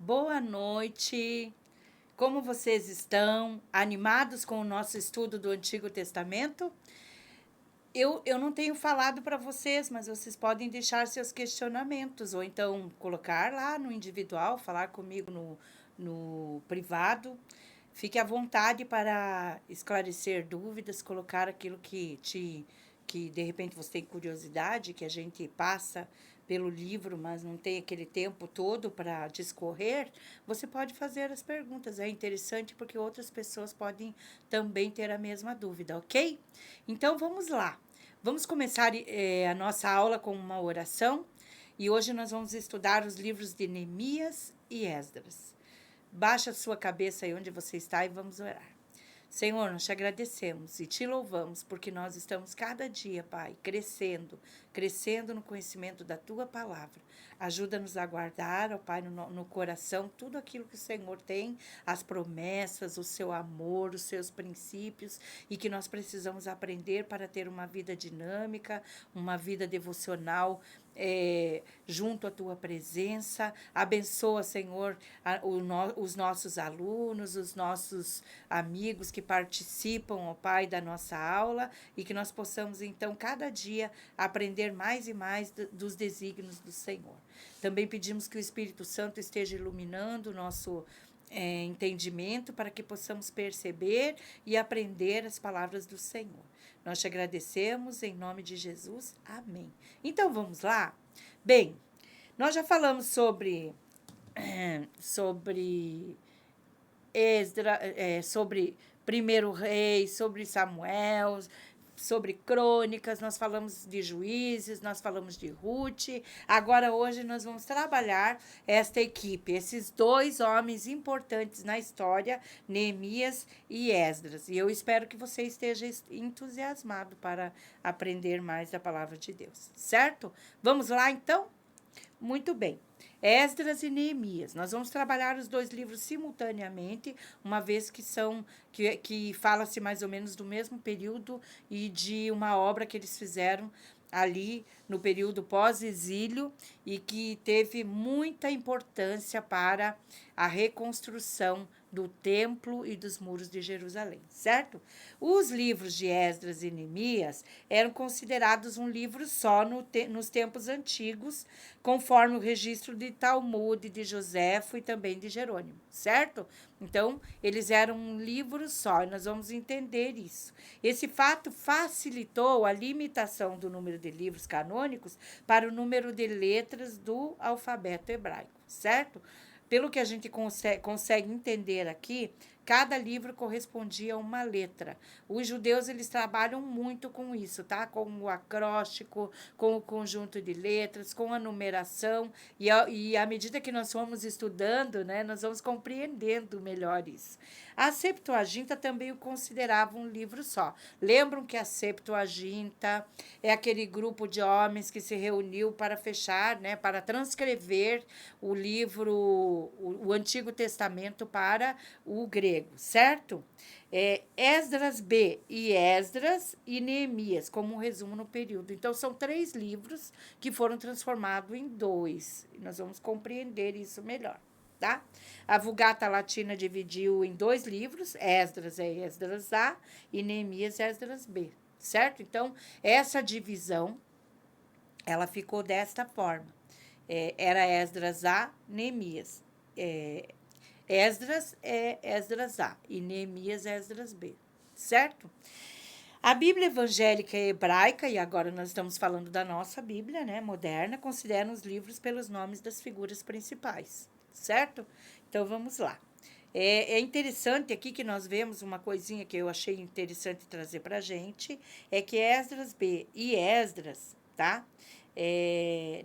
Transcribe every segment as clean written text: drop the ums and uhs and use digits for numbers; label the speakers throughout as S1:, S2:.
S1: boa noite. Como vocês estão? Animados com o nosso estudo do Antigo Testamento? Eu não tenho falado para vocês, mas vocês podem deixar seus questionamentos, ou então colocar lá no individual, falar comigo no privado. Fique à vontade para esclarecer dúvidas, colocar aquilo que de repente você tem curiosidade, que a gente passa pelo livro, mas não tem aquele tempo todo para discorrer. Você pode fazer as perguntas. É interessante porque outras pessoas podem também ter a mesma dúvida, ok? Então vamos lá. Vamos começar a nossa aula com uma oração. E hoje nós vamos estudar os livros de Neemias e Esdras. Baixa a sua cabeça aí onde você está e vamos orar. Senhor, nós te agradecemos e te louvamos porque nós estamos cada dia, Pai, crescendo no conhecimento da Tua palavra. Ajuda-nos a guardar, ó Pai, no coração tudo aquilo que o Senhor tem, as promessas, o seu amor, os seus princípios e que nós precisamos aprender para ter uma vida dinâmica, uma vida devocional junto à Tua presença. Abençoa, Senhor, os nossos alunos, os nossos amigos que participam, ó Pai, da nossa aula e que nós possamos, então, cada dia aprender mais e mais dos desígnios do Senhor. Também pedimos que o Espírito Santo esteja iluminando o nosso entendimento para que possamos perceber e aprender as palavras do Senhor. Nós te agradecemos em nome de Jesus. Amém. Então, vamos lá? Bem, nós já falamos sobre Esdras, sobre Primeiro Reis, sobre Samuel, sobre Crônicas, nós falamos de Juízes, nós falamos de Ruth. Agora, hoje, nós vamos trabalhar esta equipe, esses dois homens importantes na história, Neemias e Esdras. E eu espero que você esteja entusiasmado para aprender mais da palavra de Deus, certo? Vamos lá, então? Muito bem. Esdras e Neemias. Nós vamos trabalhar os dois livros simultaneamente, uma vez que fala-se mais ou menos do mesmo período e de uma obra que eles fizeram ali no período pós-exílio e que teve muita importância para a reconstrução do templo e dos muros de Jerusalém, certo? Os livros de Esdras e Neemias eram considerados um livro só nos tempos antigos, conforme o registro de Talmud, de Joséfo e também de Jerônimo, certo? Então, eles eram um livro só, e nós vamos entender isso. Esse fato facilitou a limitação do número de livros canônicos para o número de letras do alfabeto hebraico, certo? Pelo que a gente consegue entender aqui, cada livro correspondia a uma letra. Os judeus, eles trabalham muito com isso, tá? Com o acróstico, com o conjunto de letras, com a numeração. E à medida que nós vamos estudando, né, nós vamos compreendendo melhor isso. A Septuaginta também o considerava um livro só. Lembram que a Septuaginta é aquele grupo de homens que se reuniu para fechar, né, para transcrever o livro, o Antigo Testamento para o grego, certo? Esdras B e Esdras e Neemias, como um resumo no período. Então, são 3 livros que foram transformados em 2. Nós vamos compreender isso melhor, tá? A Vulgata Latina dividiu em 2 livros, Esdras é Esdras A e Neemias é Esdras B, certo? Então, essa divisão, ela ficou desta forma. Era Esdras A, Neemias. Esdras é Esdras A e Neemias é Esdras B, certo? A Bíblia evangélica e hebraica, e agora nós estamos falando da nossa Bíblia, né, moderna, considera os livros pelos nomes das figuras principais, certo? Então, vamos lá. É interessante aqui que nós vemos uma coisinha que eu achei interessante trazer para a gente, é que Esdras B e Esdras, tá?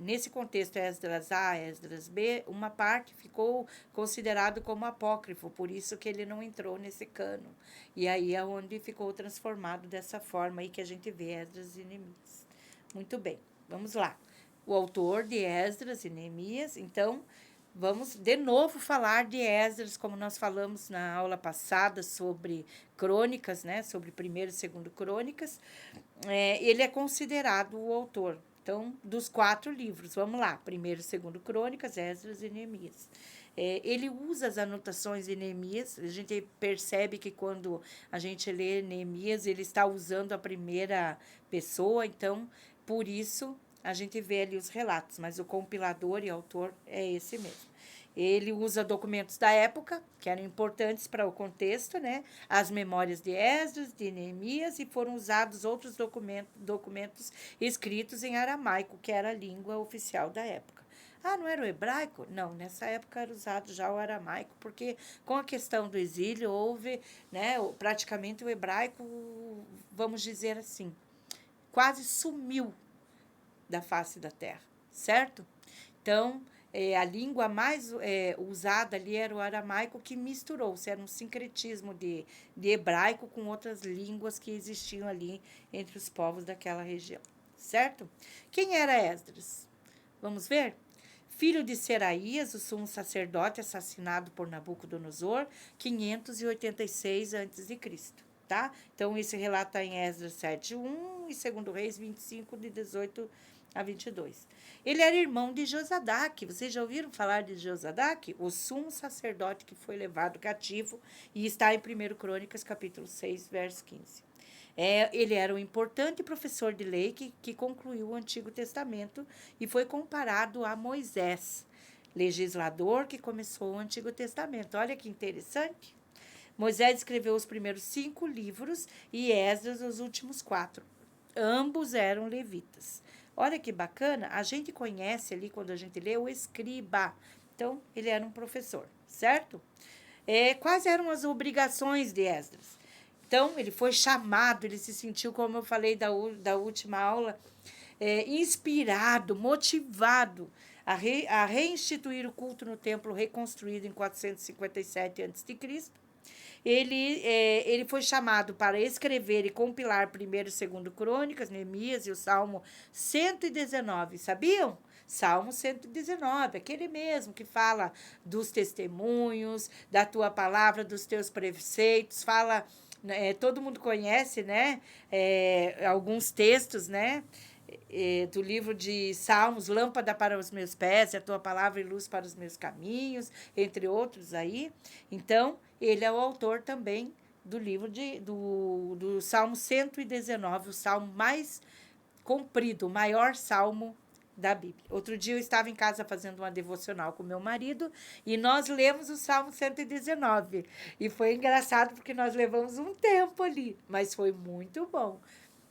S1: Nesse contexto, Esdras A, Esdras B, uma parte ficou considerado como apócrifo, por isso que ele não entrou nesse cano. E aí é onde ficou transformado dessa forma aí que a gente vê Esdras e Neemias. Muito bem, vamos lá. O autor de Esdras e Neemias, então, vamos de novo falar de Esdras, como nós falamos na aula passada sobre crônicas, né? Sobre primeiro e segundo crônicas. Ele é considerado o autor. Então, dos 4 livros, vamos lá. Primeiro e segundo Crônicas, Esdras e Neemias. Ele usa as anotações de Neemias. A gente percebe que quando a gente lê Neemias, ele está usando a primeira pessoa. Então, por isso, a gente vê ali os relatos. Mas o compilador e autor é esse mesmo. Ele usa documentos da época, que eram importantes para o contexto, né? As memórias de Esdras, de Neemias, e foram usados outros documentos escritos em aramaico, que era a língua oficial da época. Ah, não era o hebraico? Não, nessa época era usado já o aramaico, porque com a questão do exílio houve, né, praticamente o hebraico, vamos dizer assim, quase sumiu da face da terra, certo? Então, a língua mais usada ali era o aramaico, que misturou-se, era um sincretismo de hebraico com outras línguas que existiam ali entre os povos daquela região, certo? Quem era Esdras? Vamos ver? Filho de Seraías, o sumo sacerdote, assassinado por Nabucodonosor, 586 a.C., tá? Então, esse relato está em Esdras 7:1 e 2 Reis 25, de 18 a 22. Ele era irmão de Josadaque. Vocês já ouviram falar de Josadaque? O sumo sacerdote que foi levado cativo, e está em 1 Crônicas, capítulo 6, verso 15. Ele era um importante professor de lei que concluiu o Antigo Testamento e foi comparado a Moisés, legislador que começou o Antigo Testamento. Olha que interessante. Moisés escreveu os primeiros 5 livros e Esdras os últimos 4. Ambos eram levitas. Olha que bacana, a gente conhece ali, quando a gente lê, o escriba. Então, ele era um professor, certo? Quais eram as obrigações de Esdras? Então, ele foi chamado, ele se sentiu, como eu falei da última aula, inspirado, motivado a reinstituir o culto no templo reconstruído em 457 a.C. Ele foi chamado para escrever e compilar 1º e 2º Crônicas, Neemias e o Salmo 119, sabiam? Salmo 119, aquele mesmo que fala dos testemunhos, da tua palavra, dos teus preceitos, fala, todo mundo conhece, né? Alguns textos, né? Do livro de Salmos, lâmpada para os meus pés, a tua palavra e luz para os meus caminhos, entre outros aí. Então, ele é o autor também do livro do Salmo 119, o salmo mais comprido, o maior salmo da Bíblia. Outro dia eu estava em casa fazendo uma devocional com meu marido e nós lemos o Salmo 119. E foi engraçado porque nós levamos um tempo ali, mas foi muito bom,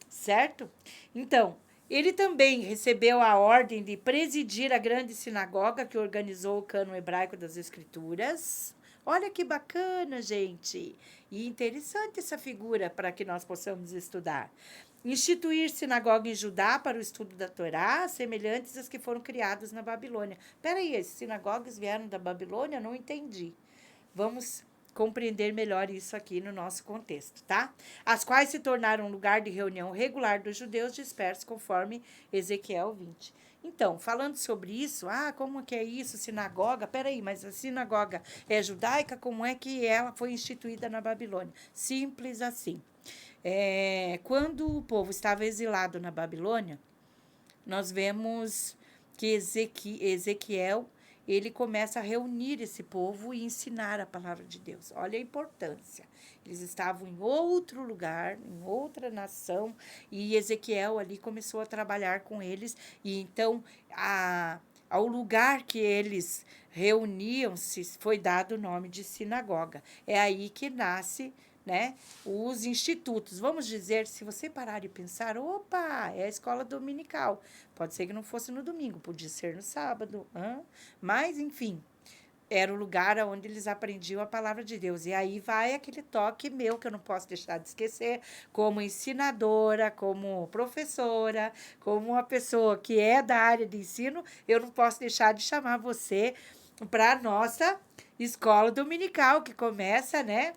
S1: certo? Então, ele também recebeu a ordem de presidir a grande sinagoga que organizou o cânon hebraico das Escrituras. Olha que bacana, gente! E interessante essa figura para que nós possamos estudar. Instituir sinagoga em Judá para o estudo da Torá, semelhantes às que foram criadas na Babilônia. Peraí, as sinagogas vieram da Babilônia? Não entendi. Vamos compreender melhor isso aqui no nosso contexto, tá? As quais se tornaram lugar de reunião regular dos judeus dispersos, conforme Ezequiel 20. Então, falando sobre isso, como que é isso, sinagoga? Peraí, mas a sinagoga é judaica? Como é que ela foi instituída na Babilônia? Simples assim. Quando o povo estava exilado na Babilônia, nós vemos que Ezequiel, ele começa a reunir esse povo e ensinar a palavra de Deus. Olha a importância. Eles estavam em outro lugar, em outra nação, e Ezequiel ali começou a trabalhar com eles. E então, ao lugar que eles reuniam-se, foi dado o nome de sinagoga. É aí que nasce, né, os institutos. Vamos dizer, se você parar e pensar, opa, é a escola dominical. Pode ser que não fosse no domingo, podia ser no sábado. Mas, enfim, era o lugar onde eles aprendiam a palavra de Deus. E aí vai aquele toque meu, que eu não posso deixar de esquecer, como ensinadora, como professora, como uma pessoa que é da área de ensino, eu não posso deixar de chamar você para a nossa escola dominical, que começa, né,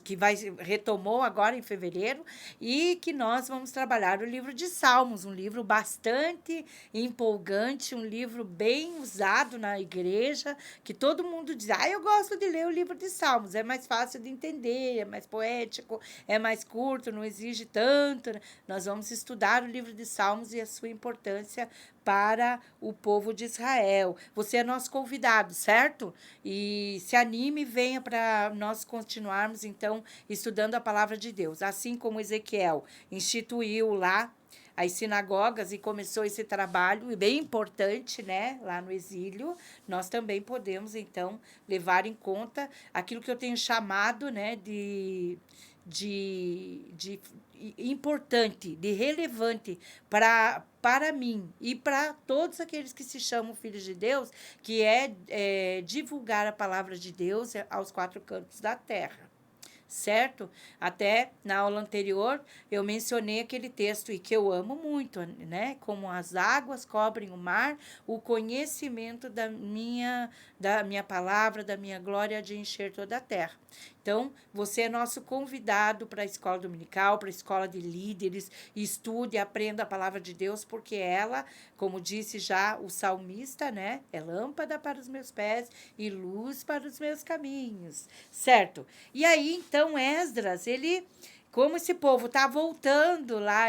S1: que retomou agora em fevereiro, e que nós vamos trabalhar o livro de Salmos, um livro bastante empolgante, um livro bem usado na igreja, que todo mundo diz, eu gosto de ler o livro de Salmos, é mais fácil de entender, é mais poético, é mais curto, não exige tanto. Nós vamos estudar o livro de Salmos e a sua importância para o povo de Israel. Você é nosso convidado, certo? E se anime e venha para nós continuarmos, então, estudando a palavra de Deus. Assim como Ezequiel instituiu lá as sinagogas e começou esse trabalho bem importante, né, lá no exílio, nós também podemos, então, levar em conta aquilo que eu tenho chamado, né, de importante, de relevante para mim e para todos aqueles que se chamam filhos de Deus, que é divulgar a palavra de Deus aos quatro cantos da terra. Certo? Até na aula anterior eu mencionei aquele texto e que eu amo muito, né? Como as águas cobrem o mar, o conhecimento da minha palavra, da minha glória de encher toda a terra. Então, você é nosso convidado para a escola dominical, para a escola de líderes, estude, aprenda a palavra de Deus, porque ela, como disse já o salmista, né, é lâmpada para os meus pés e luz para os meus caminhos, certo? E aí, então, Esdras, ele, como esse povo está voltando lá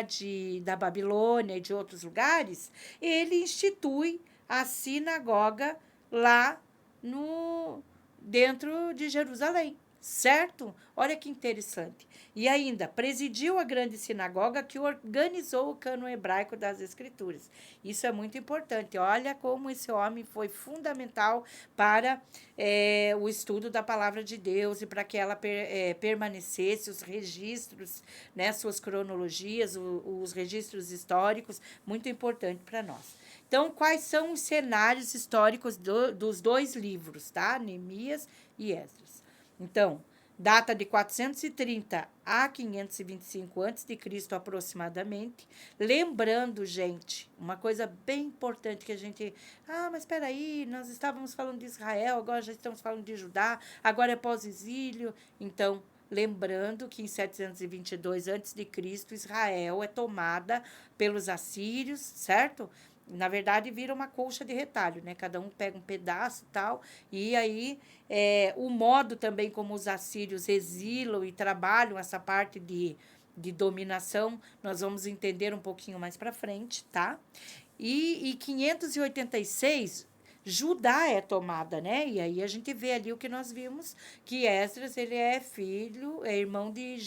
S1: da Babilônia e de outros lugares, ele institui a sinagoga lá no dentro de Jerusalém. Certo? Olha que interessante. E ainda, presidiu a grande sinagoga que organizou o cânon hebraico das Escrituras. Isso é muito importante. Olha como esse homem foi fundamental para o estudo da palavra de Deus e para que ela permanecesse, os registros, né, suas cronologias, os registros históricos, muito importante para nós. Então, quais são os cenários históricos dos dois livros, tá? Neemias e Esdras. Então, data de 430 a 525 a.C., aproximadamente. Lembrando, gente, uma coisa bem importante que a gente... mas espera aí, nós estávamos falando de Israel, agora já estamos falando de Judá, agora é pós-exílio. Então, lembrando que em 722 a.C., Israel é tomada pelos assírios, certo? Na verdade, vira uma colcha de retalho, né? Cada um pega um pedaço e tal. E aí, o modo também como os assírios exilam e trabalham essa parte de dominação, nós vamos entender um pouquinho mais para frente, tá? E em 586, Judá é tomada, né? E aí a gente vê ali o que nós vimos, que Esdras, ele é irmão de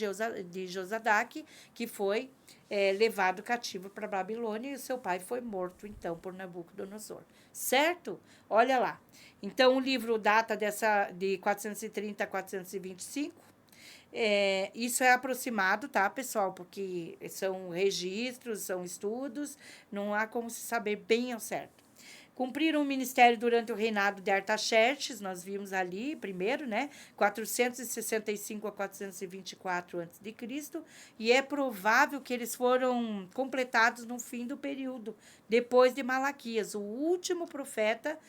S1: Josadaque, que foi levado cativo para Babilônia, e o seu pai foi morto, então, por Nabucodonosor. Certo? Olha lá. Então, o livro data de 430 a 425. Isso é aproximado, tá, pessoal? Porque são registros, são estudos, não há como se saber bem ao certo. Cumpriram o ministério durante o reinado de Artaxerxes, nós vimos ali primeiro, né? 465 a 424 a.C., e é provável que eles foram completados no fim do período, depois de Malaquias, o último profeta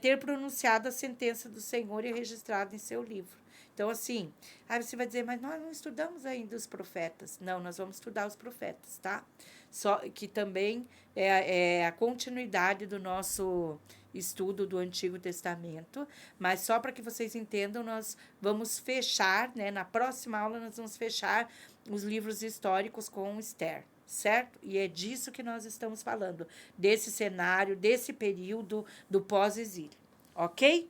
S1: ter pronunciado a sentença do Senhor e registrado em seu livro. Então, assim, aí você vai dizer, mas nós não estudamos ainda os profetas. Não, nós vamos estudar os profetas, tá? Só que também é a continuidade do nosso estudo do Antigo Testamento, mas só para que vocês entendam, nós vamos fechar, né? Na próxima aula, nós vamos fechar os livros históricos com Esther, certo? E é disso que nós estamos falando, desse cenário, desse período do pós-exílio, ok?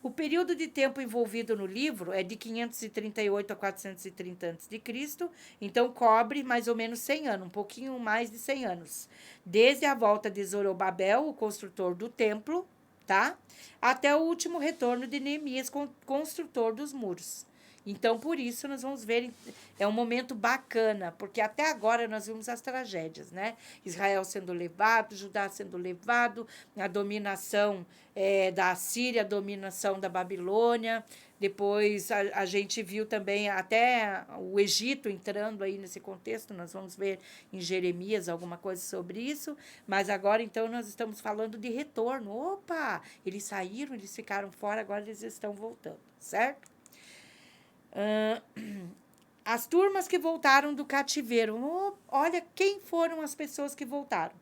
S1: O período de tempo envolvido no livro é de 538 a 430 a.C., então cobre mais ou menos 100 anos, um pouquinho mais de 100 anos. Desde a volta de Zorobabel, o construtor do templo, tá? Até o último retorno de Neemias, construtor dos muros. Então, por isso, nós vamos ver, é um momento bacana, porque até agora nós vimos as tragédias, né? Israel sendo levado, Judá sendo levado, a dominação da Síria, a dominação da Babilônia, depois a gente viu também até o Egito entrando aí nesse contexto, nós vamos ver em Jeremias alguma coisa sobre isso, mas agora então nós estamos falando de retorno. Opa, eles saíram, eles ficaram fora, agora eles estão voltando, certo? As turmas que voltaram do cativeiro. Olha quem foram as pessoas que voltaram.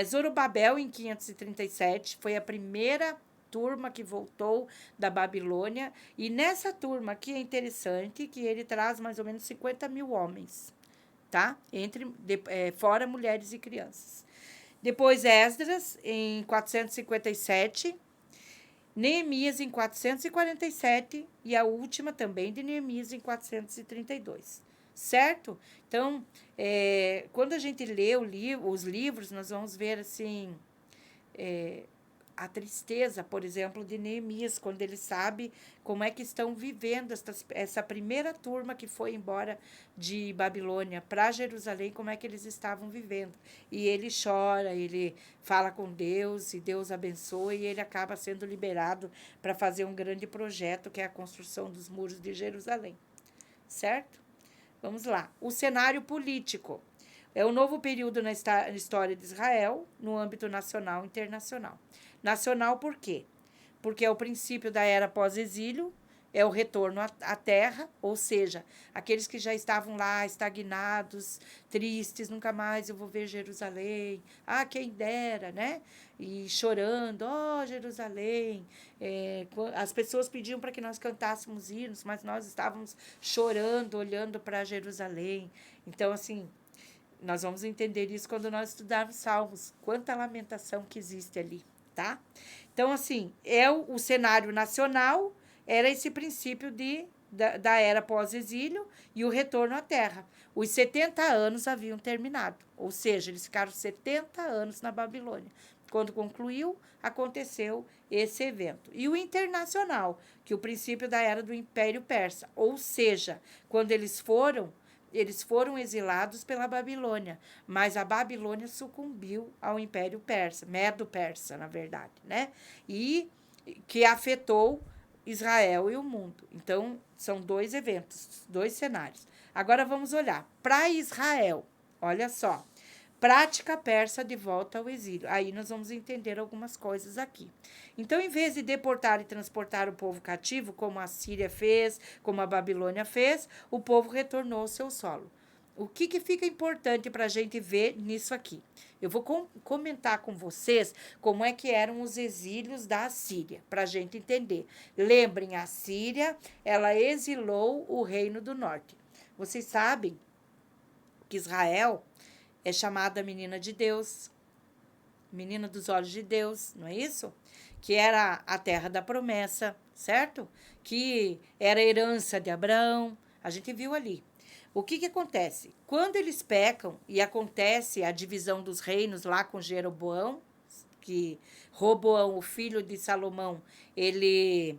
S1: Zorobabel, em 537, foi a primeira turma que voltou da Babilônia. E nessa turma aqui é interessante que ele traz mais ou menos 50 mil homens, tá? Fora mulheres e crianças. Depois Esdras, em 457, Neemias, em 447, e a última também de Neemias, em 432, certo? Então, quando a gente lê os livros, nós vamos ver, assim, a tristeza, por exemplo, de Neemias, quando ele sabe como é que estão vivendo essa primeira turma que foi embora de Babilônia para Jerusalém, como é que eles estavam vivendo. E ele chora, ele fala com Deus, e Deus abençoa, e ele acaba sendo liberado para fazer um grande projeto, que é a construção dos muros de Jerusalém. Certo? Vamos lá. O cenário político. É um novo período na história de Israel, no âmbito nacional e internacional. Nacional por quê? Porque é o princípio da era pós-exílio, é o retorno à terra, ou seja, aqueles que já estavam lá estagnados, tristes, nunca mais eu vou ver Jerusalém, quem dera, né? E chorando, Jerusalém. As pessoas pediam para que nós cantássemos hinos, mas nós estávamos chorando, olhando para Jerusalém. Então, assim, nós vamos entender isso quando nós estudarmos Salmos, quanta lamentação que existe ali, tá? Então, assim, o cenário nacional, era esse princípio da era pós-exílio e o retorno à terra. Os 70 anos haviam terminado, ou seja, eles ficaram 70 anos na Babilônia. Quando concluiu, aconteceu esse evento. E o internacional, que é o princípio da era do Império Persa, ou seja, quando eles foram exilados pela Babilônia, mas a Babilônia sucumbiu ao Império Persa, Medo-Persa, na verdade, né? E que afetou Israel e o mundo. Então, são 2 eventos, 2 cenários. Agora vamos olhar para Israel. Olha só. Prática persa de volta ao exílio. Aí nós vamos entender algumas coisas aqui. Então, em vez de deportar e transportar o povo cativo, como a Síria fez, como a Babilônia fez, o povo retornou ao seu solo. O que fica importante para a gente ver nisso aqui? Eu vou comentar com vocês como é que eram os exílios da Assíria, para a gente entender. Lembrem, a Síria, ela exilou o reino do norte. Vocês sabem que Israel é chamada menina de Deus, menina dos olhos de Deus, não é isso? Que era a terra da promessa, certo? Que era a herança de Abraão, a gente viu ali. O que acontece? Quando eles pecam e acontece a divisão dos reinos lá com Jeroboão, que Roboão, o filho de Salomão, ele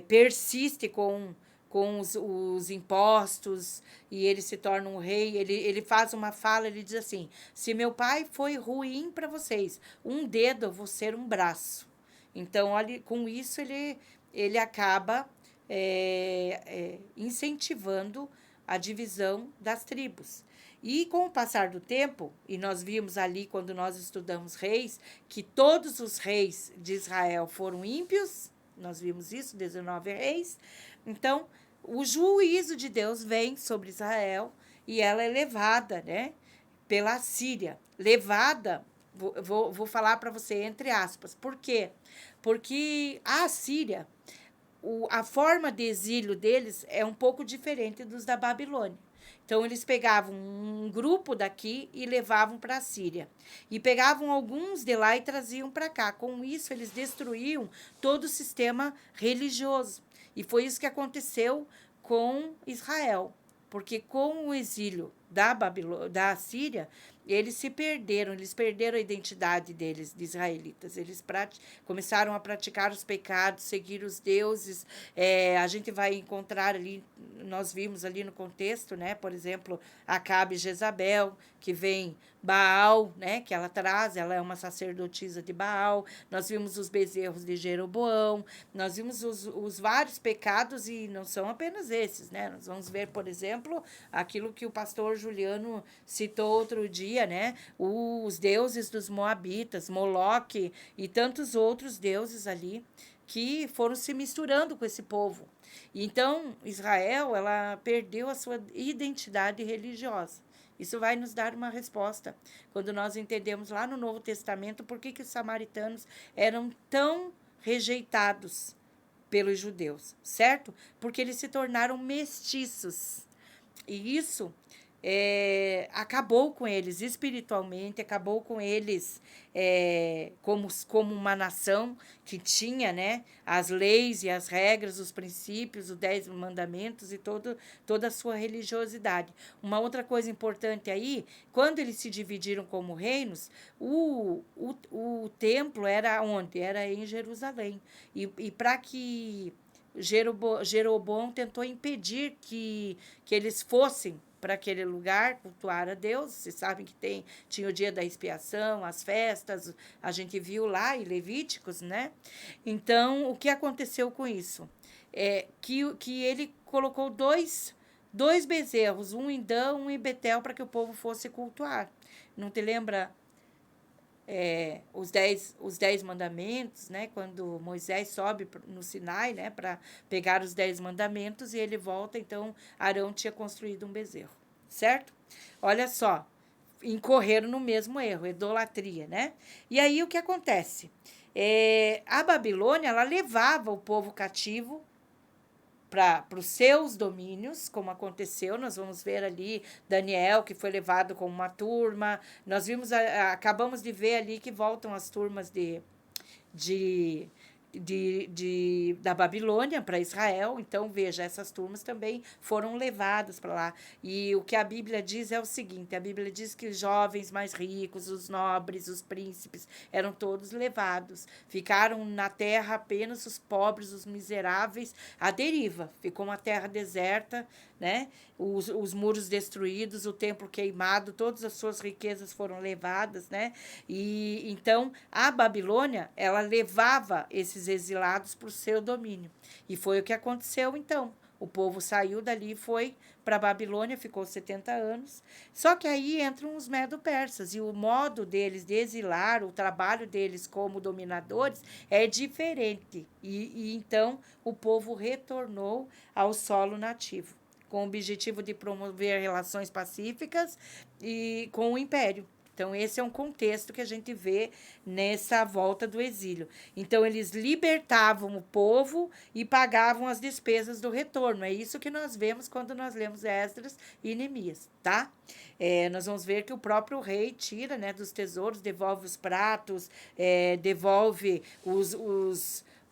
S1: persiste com os impostos, e ele se torna um rei. Ele faz uma fala, ele diz assim: se meu pai foi ruim para vocês, um dedo eu vou ser um braço. Então, olha, com isso ele acaba incentivando a divisão das tribos. E com o passar do tempo, e nós vimos ali quando nós estudamos reis, que todos os reis de Israel foram ímpios, nós vimos isso, 19 reis. Então, o juízo de Deus vem sobre Israel e ela é levada, né, pela Síria. Levada, vou falar para você entre aspas. Por quê? Porque a Síria, a forma de exílio deles é um pouco diferente dos da Babilônia. Então, eles pegavam um grupo daqui e levavam para a Síria. E pegavam alguns de lá e traziam para cá. Com isso, eles destruíam todo o sistema religioso. E foi isso que aconteceu com Israel. Porque com o exílio da Síria, eles perderam a identidade deles, de israelitas. Eles começaram a praticar os pecados, seguir os deuses. A gente vai encontrar ali, nós vimos ali no contexto, né? Por exemplo, Acabe e Jezabel, que vem Baal, né? Que ela é uma sacerdotisa de Baal. Nós vimos os bezerros de Jeroboão, nós vimos os vários pecados, e não são apenas esses, né? Nós vamos ver, por exemplo, aquilo que o pastor Juliano citou outro dia, né? Os deuses dos Moabitas, Moloque e tantos outros deuses ali, que foram se misturando com esse povo. Então, Israel, ela perdeu a sua identidade religiosa. Isso vai nos dar uma resposta quando nós entendemos lá no Novo Testamento por que os samaritanos eram tão rejeitados pelos judeus, certo? Porque eles se tornaram mestiços. E isso acabou com eles espiritualmente, acabou com eles como uma nação que tinha, né, as leis e as regras, os princípios, os 10 mandamentos e toda a sua religiosidade. Uma outra coisa importante aí, quando eles se dividiram como reinos, o templo era onde? Era em Jerusalém. E para que Jeroboão tentou impedir que eles fossem para aquele lugar cultuar a Deus. Vocês sabem que tinha o dia da expiação, as festas, a gente viu lá em Levíticos, né? Então, o que aconteceu com isso? Que ele colocou dois bezerros, um em Dan, um em Betel, para que o povo fosse cultuar. Não te lembra os 10 mandamentos, né? Quando Moisés sobe no Sinai, né? Para pegar os 10 mandamentos e ele volta, então Arão tinha construído um bezerro, certo? Olha só, incorreram no mesmo erro, idolatria, né? E aí o que acontece? A Babilônia, ela levava o povo cativo para os seus domínios, como aconteceu. Nós vamos ver ali Daniel, que foi levado com uma turma. Nós acabamos de ver ali que voltam as turmas da Babilônia para Israel. Então, veja, essas turmas também foram levadas para lá. E o que a Bíblia diz é o seguinte: a Bíblia diz que os jovens mais ricos, os nobres, os príncipes, eram todos levados. Ficaram na terra apenas os pobres, os miseráveis, à deriva. Ficou uma terra deserta, né? Os muros destruídos, o templo queimado, todas as suas riquezas foram levadas, né? E então a Babilônia, ela levava esses exilados para o seu domínio. E foi o que aconteceu então. O povo saiu dali e foi para a Babilônia, ficou 70 anos. Só que aí entram os medo-persas, e o modo deles de exilar, o trabalho deles como dominadores é diferente. E então o povo retornou ao solo nativo, com o objetivo de promover relações pacíficas e com o império. Então, esse é um contexto que a gente vê nessa volta do exílio. Então, eles libertavam o povo e pagavam as despesas do retorno. É isso que nós vemos quando nós lemos Esdras e Neemias, tá? Nós vamos ver que o próprio rei tira, né, dos tesouros, devolve os pratos, devolve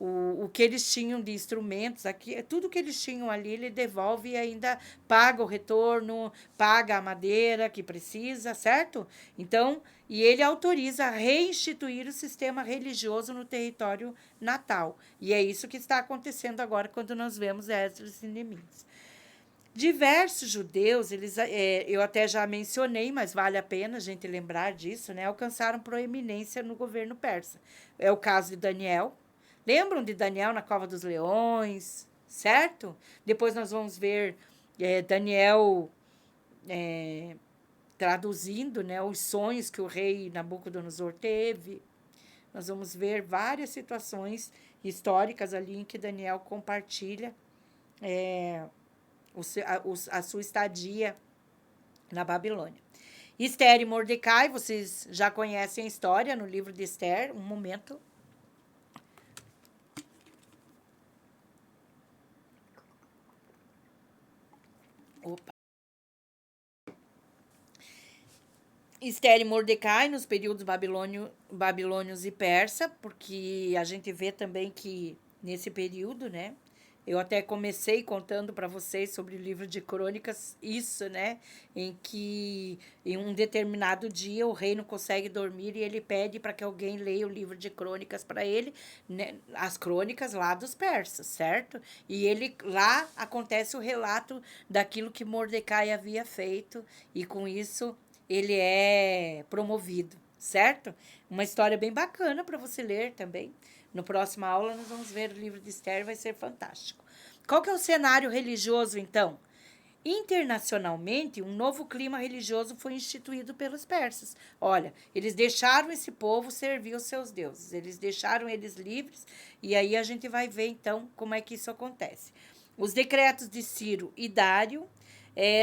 S1: o que eles tinham de instrumentos, aqui, tudo que eles tinham ali, ele devolve e ainda paga o retorno, paga a madeira que precisa, certo? Então, e ele autoriza a reinstituir o sistema religioso no território natal. E é isso que está acontecendo agora quando nós vemos Esdras e Neemias. Diversos judeus, eu até já mencionei, mas vale a pena a gente lembrar disso, né? Alcançaram proeminência no governo persa. É o caso de Daniel. Lembram de Daniel na Cova dos Leões, certo? Depois nós vamos ver Daniel traduzindo, né, os sonhos que o rei Nabucodonosor teve. Nós vamos ver várias situações históricas ali em que Daniel compartilha a sua estadia na Babilônia. Esther e Mordecai, vocês já conhecem a história no livro de Esther. Um momento. Opa. Esther e Mordecai nos períodos babilônios e persa, porque a gente vê também que nesse período, né? Eu até comecei contando para vocês sobre o livro de Crônicas, isso, né? Em que em um determinado dia o rei não consegue dormir e ele pede para que alguém leia o livro de Crônicas para ele, né? As crônicas lá dos persas, certo? E ele lá acontece o relato daquilo que Mordecai havia feito, e com isso ele é promovido, certo? Uma história bem bacana para você ler também. No próxima aula nós vamos ver o livro de Esther, vai ser fantástico. Qual que é o cenário religioso, então? Internacionalmente, um novo clima religioso foi instituído pelos persas. Olha, eles deixaram esse povo servir os seus deuses, eles deixaram eles livres, e aí a gente vai ver então como é que isso acontece. Os decretos de Ciro e Dário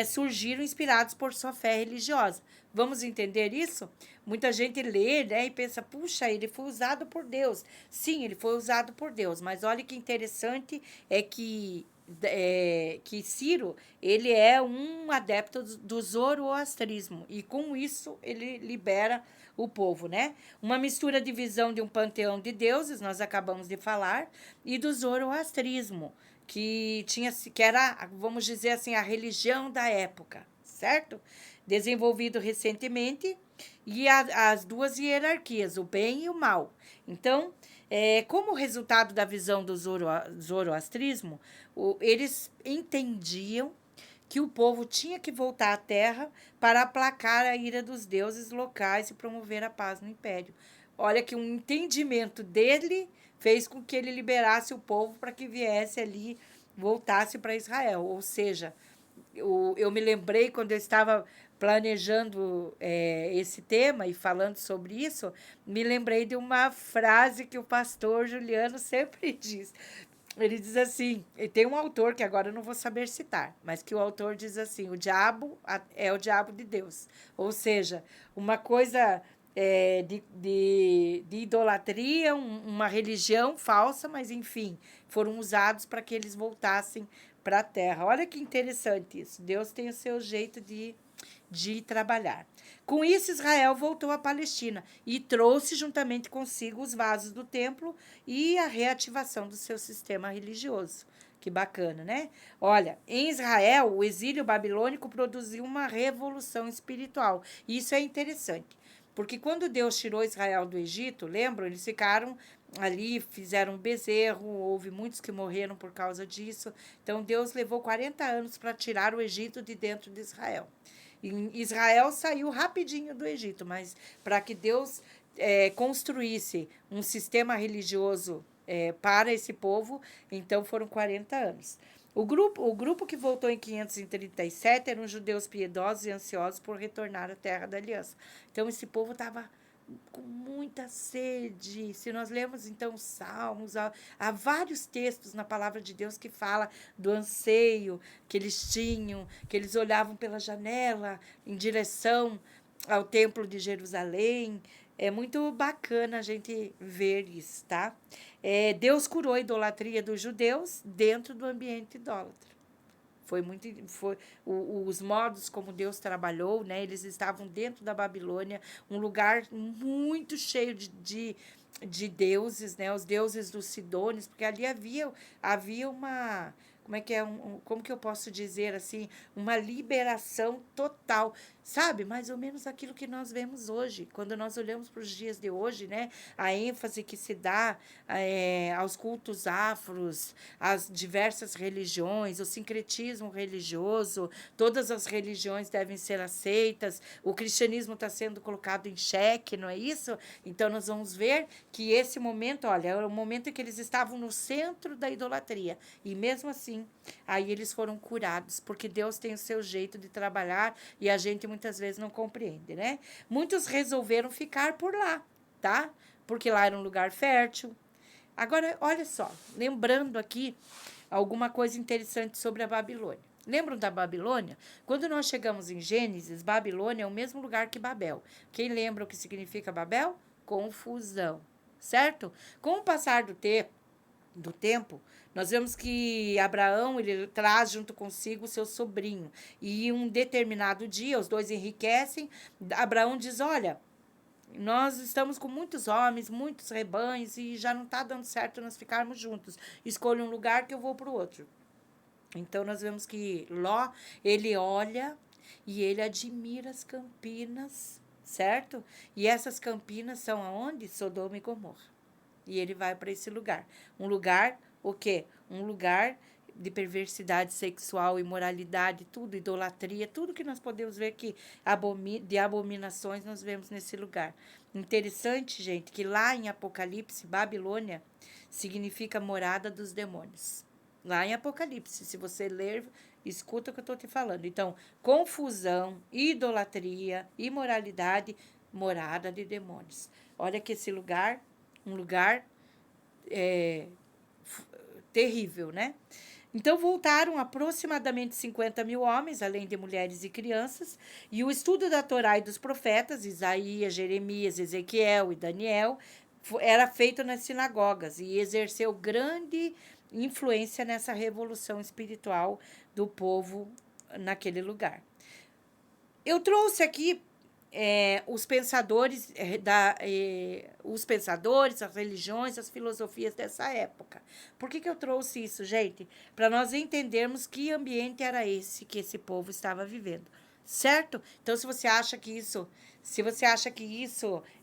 S1: surgiram inspirados por sua fé religiosa. Vamos entender isso? Muita gente lê, né, e pensa, puxa, ele foi usado por Deus. Sim, ele foi usado por Deus, mas olha que interessante que Ciro, ele é um adepto do zoroastrismo, e com isso ele libera o povo, né? Uma mistura de visão de um panteão de deuses, nós acabamos de falar, e do zoroastrismo, que era, vamos dizer assim, a religião da época, certo? Desenvolvido recentemente, e as duas hierarquias, o bem e o mal. Então, como resultado da visão do zoroastrismo, eles entendiam que o povo tinha que voltar à terra para aplacar a ira dos deuses locais e promover a paz no império. Olha que um entendimento dele fez com que ele liberasse o povo para que viesse ali, voltasse para Israel. Ou seja, eu me lembrei quando eu estava planejando esse tema e falando sobre isso, me lembrei de uma frase que o pastor Juliano sempre diz. Ele diz assim, e tem um autor que agora eu não vou saber citar, mas que o autor diz assim, o diabo é o diabo de Deus. Ou seja, uma coisa de idolatria, uma religião falsa, mas enfim, foram usados para que eles voltassem para a terra. Olha que interessante isso. Deus tem o seu jeito de trabalhar. Com isso, Israel voltou à Palestina e trouxe juntamente consigo os vasos do templo e a reativação do seu sistema religioso. Que bacana, né? Olha, em Israel, o exílio babilônico produziu uma revolução espiritual. E isso é interessante, porque quando Deus tirou Israel do Egito, lembram? Eles ficaram ali, fizeram um bezerro, houve muitos que morreram por causa disso. Então, Deus levou 40 anos para tirar o Egito de dentro de Israel. Israel saiu rapidinho do Egito, mas para que Deus construísse um sistema religioso para esse povo, então foram 40 anos. O grupo que voltou em 537 eram judeus piedosos e ansiosos por retornar à terra da aliança. Então, esse povo estava com muita sede. Se nós lemos, então, Salmos, há vários textos na palavra de Deus que fala do anseio que eles tinham, que eles olhavam pela janela em direção ao templo de Jerusalém. É muito bacana a gente ver isso, tá? Deus curou a idolatria dos judeus dentro do ambiente idólatra. Os modos como Deus trabalhou, né? Eles estavam dentro da Babilônia, um lugar muito cheio de deuses, né? Os deuses dos Sidônios, porque ali havia uma, como que eu posso dizer assim, uma liberação total, sabe? Mais ou menos aquilo que nós vemos hoje, quando nós olhamos para os dias de hoje, né? A ênfase que se dá aos cultos afros, às diversas religiões, o sincretismo religioso, todas as religiões devem ser aceitas, o cristianismo está sendo colocado em xeque, não é isso? Então, nós vamos ver que esse momento, olha, é o momento em que eles estavam no centro da idolatria, e mesmo assim, aí eles foram curados, porque Deus tem o seu jeito de trabalhar e a gente muitas vezes não compreende, né? Muitos resolveram ficar por lá, tá? Porque lá era um lugar fértil. Agora, olha só, lembrando aqui alguma coisa interessante sobre a Babilônia. Lembram da Babilônia? Quando nós chegamos em Gênesis, Babilônia é o mesmo lugar que Babel. Quem lembra o que significa Babel? Confusão, certo? Com o passar do tempo, nós vemos que Abraão ele traz junto consigo o seu sobrinho. E um determinado dia, os dois enriquecem. Abraão diz: olha, nós estamos com muitos homens, muitos rebanhos, e já não está dando certo nós ficarmos juntos. Escolha um lugar que eu vou para o outro. Então, nós vemos que Ló, ele olha e ele admira as campinas, certo? E essas campinas são aonde? Sodoma e Gomorra. E ele vai para esse lugar. Um lugar, o quê? Um lugar de perversidade sexual, imoralidade, tudo, idolatria, tudo que nós podemos ver que de abominações nós vemos nesse lugar. Interessante, gente, que lá em Apocalipse, Babilônia significa morada dos demônios. Lá em Apocalipse, se você ler Escuta o que eu estou te falando. Então, confusão, idolatria, imoralidade, morada de demônios. Olha que esse lugar, um lugar terrível, né? Então, voltaram aproximadamente 50 mil homens, além de mulheres e crianças, e o estudo da Torá e dos profetas, Isaías, Jeremias, Ezequiel e Daniel, era feito nas sinagogas e exerceu grande influência nessa revolução espiritual do povo naquele lugar. Eu trouxe aqui os pensadores, as religiões, as filosofias dessa época. Por que eu trouxe isso, gente? Para nós entendermos que ambiente era esse que esse povo estava vivendo, certo? Então, se você acha que isso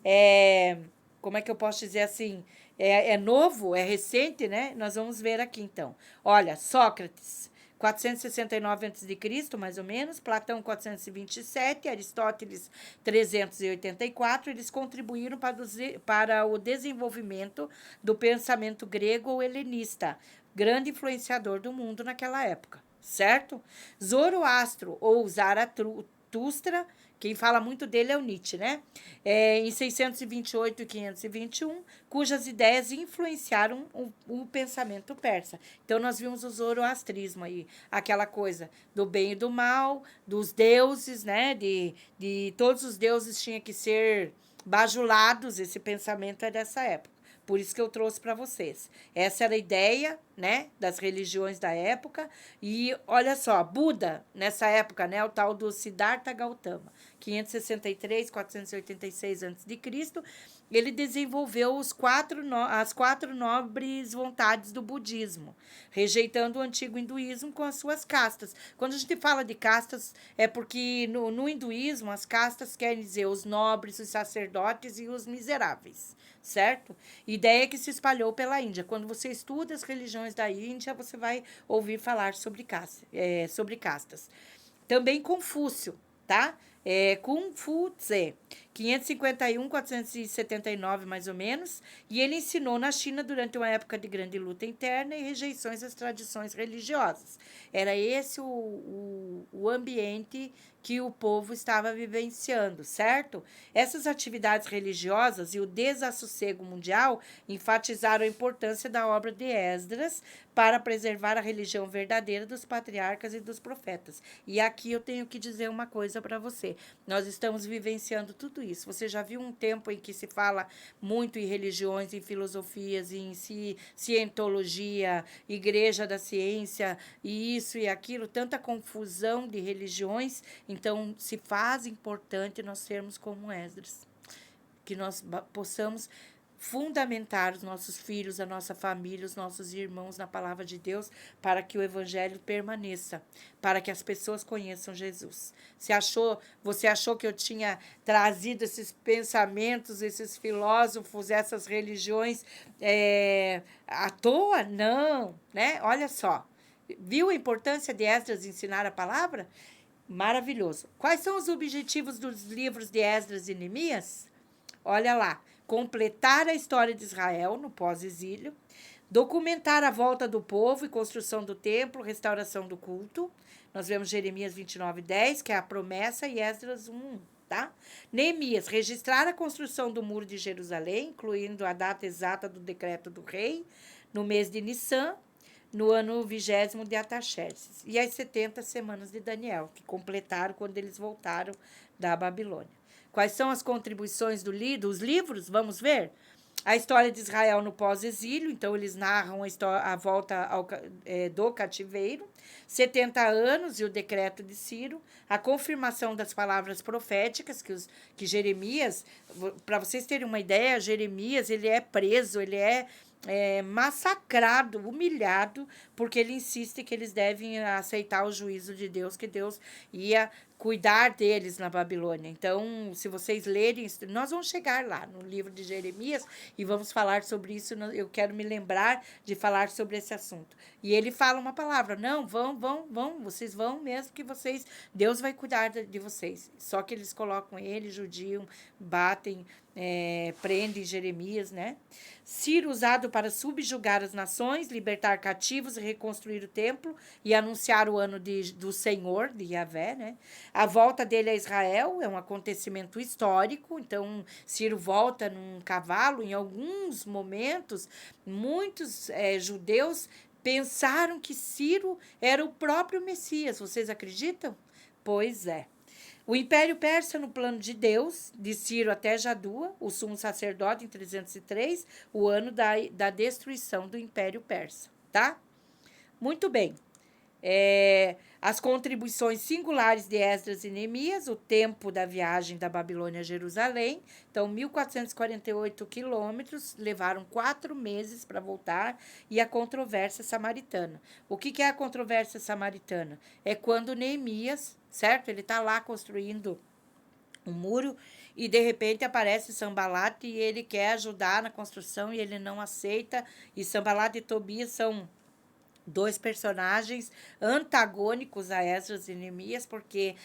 S1: é, como é que eu posso dizer assim, é novo, é recente, né? Nós vamos ver aqui, então. Olha, Sócrates, 469 a.C., mais ou menos, Platão 427, Aristóteles 384, eles contribuíram para o desenvolvimento do pensamento grego ou helenista, grande influenciador do mundo naquela época, certo? Zoroastro ou Zaratustra, quem fala muito dele é o Nietzsche, né? Em 628 e 521, cujas ideias influenciaram o pensamento persa. Então, nós vimos o zoroastrismo aí, aquela coisa do bem e do mal, dos deuses, né? De todos os deuses tinham que ser bajulados, esse pensamento é dessa época. Por isso que eu trouxe para vocês. Essa era a ideia, né, das religiões da época. E olha só, Buda, nessa época, né, o tal do Siddhartha Gautama, 563, 486 a.C., ele desenvolveu as quatro nobres vontades do budismo, rejeitando o antigo hinduísmo com as suas castas. Quando a gente fala de castas, é porque no hinduísmo as castas querem dizer os nobres, os sacerdotes e os miseráveis, certo? Ideia que se espalhou pela Índia. Quando você estuda as religiões da Índia, você vai ouvir falar sobre castas. Também Confúcio, tá? Confúcio, 551, 479, mais ou menos, e ele ensinou na China durante uma época de grande luta interna e rejeições às tradições religiosas. Era esse o ambiente que o povo estava vivenciando, certo? Essas atividades religiosas e o desassossego mundial enfatizaram a importância da obra de Esdras para preservar a religião verdadeira dos patriarcas e dos profetas. E aqui eu tenho que dizer uma coisa para você. Nós estamos vivenciando tudo isso. Você já viu um tempo em que se fala muito em religiões, em filosofias, em cientologia, igreja da ciência, e isso e aquilo, tanta confusão de religiões. Então, se faz importante nós sermos como Esdras, que nós possamos fundamentar os nossos filhos, a nossa família, os nossos irmãos na palavra de Deus, para que o evangelho permaneça, para que as pessoas conheçam Jesus. Você achou que eu tinha trazido esses pensamentos, esses filósofos, essas religiões à toa? Não, né? Olha só. Viu a importância de Esdras ensinar a palavra? Maravilhoso. Quais são os objetivos dos livros de Esdras e Neemias? Olha lá. Completar a história de Israel no pós-exílio, documentar a volta do povo e construção do templo, restauração do culto. Nós vemos Jeremias 29:10, que é a promessa, e Esdras 1, tá? Neemias, registrar a construção do muro de Jerusalém, incluindo a data exata do decreto do rei, no mês de Nissan, no ano 20º de Artaxerxes. E as 70 semanas de Daniel, que completaram quando eles voltaram da Babilônia. Quais são as contribuições dos livros? Vamos ver? A história de Israel no pós-exílio, então eles narram a volta do cativeiro, 70 anos e o decreto de Ciro, a confirmação das palavras proféticas que Jeremias, para vocês terem uma ideia, Jeremias ele é preso, ele é massacrado, humilhado, porque ele insiste que eles devem aceitar o juízo de Deus, que Deus ia cuidar deles na Babilônia. Então, se vocês lerem, nós vamos chegar lá no livro de Jeremias e vamos falar sobre isso. Eu quero me lembrar de falar sobre esse assunto. E ele fala uma palavra: não, vão, vocês vão mesmo que vocês, Deus vai cuidar de vocês. Só que eles colocam ele, judiam, batem, prendem Jeremias, né? Ciro usado para subjugar as nações, libertar cativos e reconstruir o templo e anunciar o ano do Senhor, de Yahvé, né? A volta dele a Israel é um acontecimento histórico, então Ciro volta num cavalo. Em alguns momentos, muitos judeus pensaram que Ciro era o próprio Messias. Vocês acreditam? Pois é. O Império Persa no plano de Deus, de Ciro até Jadua, o sumo sacerdote, em 303, o ano da destruição do Império Persa, tá? Muito bem. As contribuições singulares de Esdras e Neemias, o tempo da viagem da Babilônia a Jerusalém. Então, 1.448 quilômetros, levaram 4 meses para voltar, e a controvérsia samaritana. O que é a controvérsia samaritana? É quando Neemias, certo? Ele está lá construindo um muro e, de repente, aparece Sanbalate e ele quer ajudar na construção e ele não aceita. E Sanbalate e Tobias são 2 personagens antagônicos a Esdras e Neemias, porque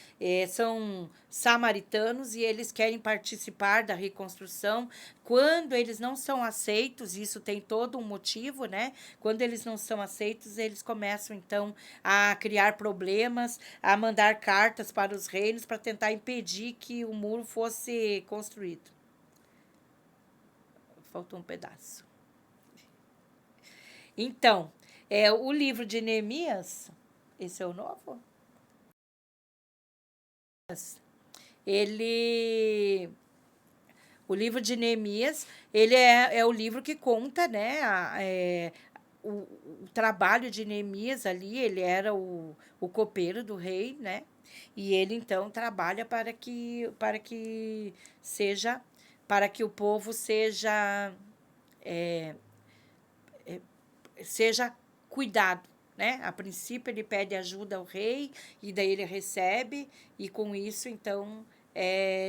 S1: são samaritanos e eles querem participar da reconstrução. Quando eles não são aceitos, isso tem todo um motivo, né? Quando eles não são aceitos, eles começam, então, a criar problemas, a mandar cartas para os reinos para tentar impedir que o muro fosse construído. Faltou um pedaço. Então, o livro de Neemias, esse é o novo? O livro de Neemias, ele é o livro que conta, né, o trabalho de Neemias ali. Ele era o copeiro do rei, né, e ele, então, trabalha para que o povo seja cuidado, né? A princípio ele pede ajuda ao rei e daí ele recebe, e com isso, então,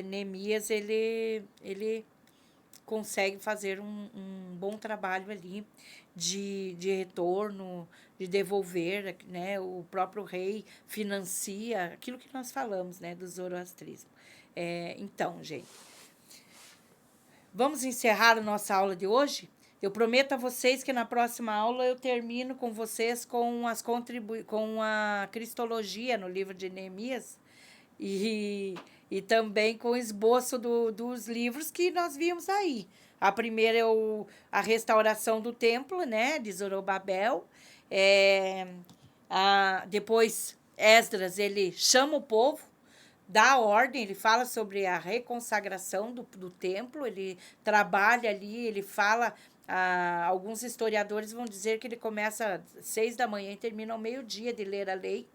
S1: Neemias ele consegue fazer um bom trabalho ali de retorno, de devolver, né? O próprio rei financia aquilo que nós falamos, né, do zoroastrismo. Então, gente, vamos encerrar a nossa aula de hoje? Eu prometo a vocês que na próxima aula eu termino com vocês com com a cristologia no livro de Neemias e também com o esboço dos livros que nós vimos aí. A primeira é a restauração do templo, né, de Zorobabel. Depois, Esdras, ele chama o povo, dá ordem, ele fala sobre a reconsagração do templo, ele trabalha ali, ele fala. Alguns historiadores vão dizer que ele começa às 6 da manhã e termina ao meio-dia de ler a lei,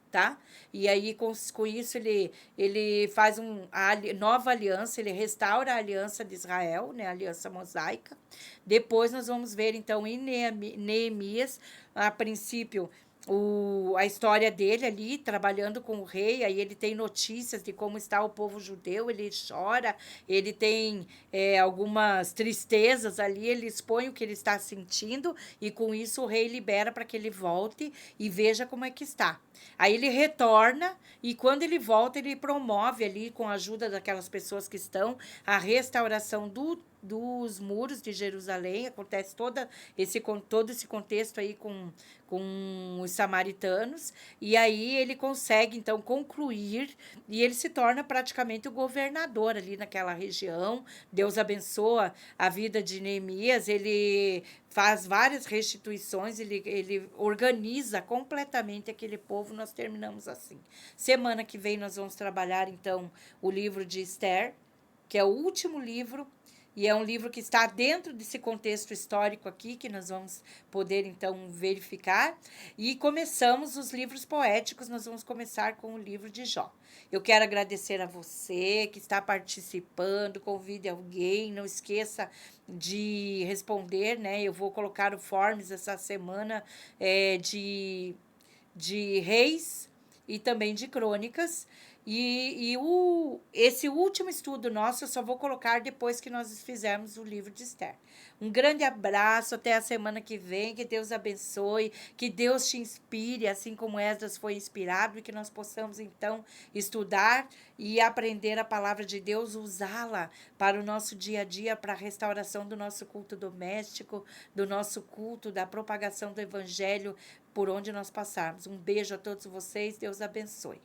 S1: tá? E aí, com isso, ele faz a nova aliança, ele restaura a aliança de Israel, né, a aliança mosaica. Depois, nós vamos ver, então, em Neemias, a princípio, a história dele ali, trabalhando com o rei. Aí ele tem notícias de como está o povo judeu, ele chora, ele tem algumas tristezas ali, ele expõe o que ele está sentindo, e com isso o rei libera para que ele volte e veja como é que está. Aí ele retorna, e quando ele volta, ele promove ali, com a ajuda daquelas pessoas que estão, a restauração dos muros de Jerusalém. Acontece todo esse contexto aí com os samaritanos, e aí ele consegue, então, concluir, e ele se torna praticamente o governador ali naquela região. Deus abençoa a vida de Neemias, ele faz várias restituições, ele organiza completamente aquele povo. Nós terminamos assim. Semana que vem nós vamos trabalhar, então, o livro de Esther, que é o último livro, e é um livro que está dentro desse contexto histórico aqui, que nós vamos poder, então, verificar. E começamos os livros poéticos, nós vamos começar com o livro de Jó. Eu quero agradecer a você que está participando, convide alguém, não esqueça de responder, né? Eu vou colocar o Forms essa semana de Reis e também de Crônicas. Esse último estudo nosso eu só vou colocar depois que nós fizermos o livro de Esther. Um grande abraço, até a semana que vem, que Deus abençoe, que Deus te inspire, assim como Esdras foi inspirado, e que nós possamos, então, estudar e aprender a palavra de Deus, usá-la para o nosso dia a dia, para a restauração do nosso culto doméstico, do nosso culto, da propagação do evangelho por onde nós passarmos. Um beijo a todos vocês, Deus abençoe.